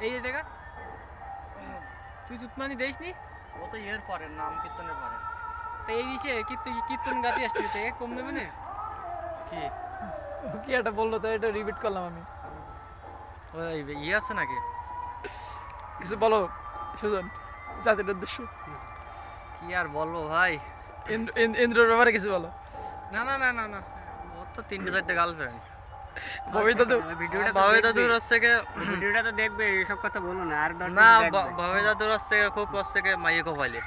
এই যে দেখা, তুই তুতমানি দেশ নি? ও তো এর পরে নাম কীর্তনের পরে। তো এই দিছে কীর্তন গাতি আসছে, থেকে কম দেবে না? কি কি একটা বললো তাই এটা রিপিট করলাম আমি। ওই ইয়ে আছে নাকি? কিছু বলো সুজন জাতির উদ্দেশ্য। কি আর বলবো ভাই, ইন্দ্রর ব্যাপারে কিছু বলো। না না না না না, ওর তো 3-4টে গার্লফ্রেন্ড। ভবি দাদু ভাবে দাদুর হচ্ছে থেকে ভিডিওটা তো দেখবে, এইসব কথা বলো না। আর না, ভাবে দাদুর হচ্ছে খুব হচ্ছে থেকে মাইয়ে কোপাইলে।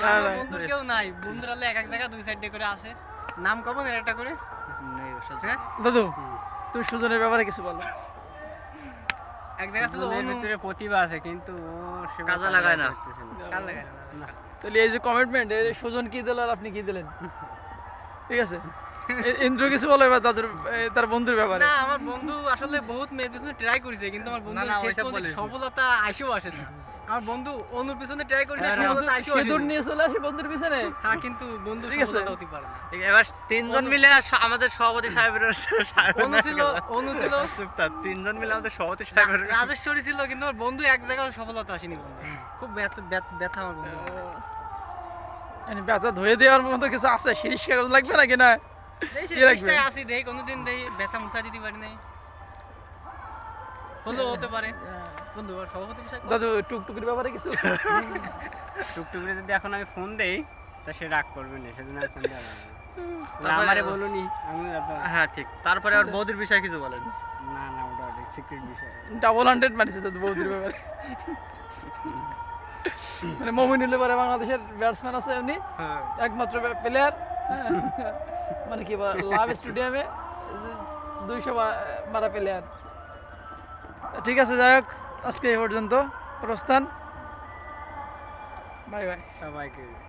আমার বন্ধুর কেউ নাই, বন্ধুরা এক এক জায়গা 2 সাইডে করে আছে। নাম কব না একটা করে। হ্যাঁ দাদু তুমি সুজনের ব্যাপারে কিছু বলো। এক জায়গা ছিল ওর অনু, ভিতরে প্রতিভা আছে কিন্তু ও সেভাবে কাজে লাগায় না। করতেছে না। কাল লাগায় না। তাহলে এই যে কমিটমেন্ট, এই সুজন কি দিল আর আপনি কি দিলেন? ঠিক আছে, ইন্দ্র কিছু বলো এবার দাদুর তার বন্ধুর ব্যাপারে। না, আমার বন্ধু আসলে বহুত মেয়ের পিছনে ট্রাই করেছে, কিন্তু আমার বন্ধু না, না, শেষ ওইসব পর্যন্ত বলিস না। সফলতা আইসেও আসে না। আমার বন্ধু অনুর পিছনে ট্রাই করেছে, সফলতা আইসেও আসে সিঁদুর না। নিয়ে চলে আসে বন্ধুর পিছনে। হ্যাঁ, কিন্তু বন্ধু ঠিক আছে। সফলতা হতে পারে না। এবার 3জন মিলে আমাদের সভাপতি সাহেবের অনু ছিল তিনজন মিলে আমাদের সভাপতি সাহেবের রাজেশ্বরী ছিল, কিন্তু আমার বন্ধু এক জায়গায় সফলতা আসেনি। বন্ধু খুব ব্যথা আমার বন্ধু। মানে ব্যথা ধুয়ে দেওয়ার মতো কিছু আছে? শিরিষ কাগজ লাগবে নাকি না? এই কি লাগবে? চেষ্টায় আসি, দেই কোনোদিন দেই ব্যথা মুছা দিতে পারি নাই, হলেও হতে পারে। বন্ধু আর সভাপতি বিষয় দাদু টুকটুকির ব্যাপারে কিছু। টুকটুকিরে যদি এখন আমি ফোন দেই তা সে রাগ করবে না, সেজন্য আমি ফোন দেওয়া যাবে না। তারপরে- আমারে বলুনি আমি হ্যাঁ ঠিক। তারপরে আর বৌদির বিষয়ে কিছু বলেন। না না, ওটা সিক্রেট বিষয়। ডাবল 100 মারিছে দাদু বৌদির ব্যাপারে। মানে মমিনুল এবারে বাংলাদেশের ব্যাটসম্যান আছে উনি একমাত্র প্লেয়ার, মানে কি লাভ স্টেডিয়ামে 200 মারা প্লেয়ার। ঠিক আছে, যাই হোক আজকে এই পর্যন্ত প্রস্থান। বাই বাই সবাইকে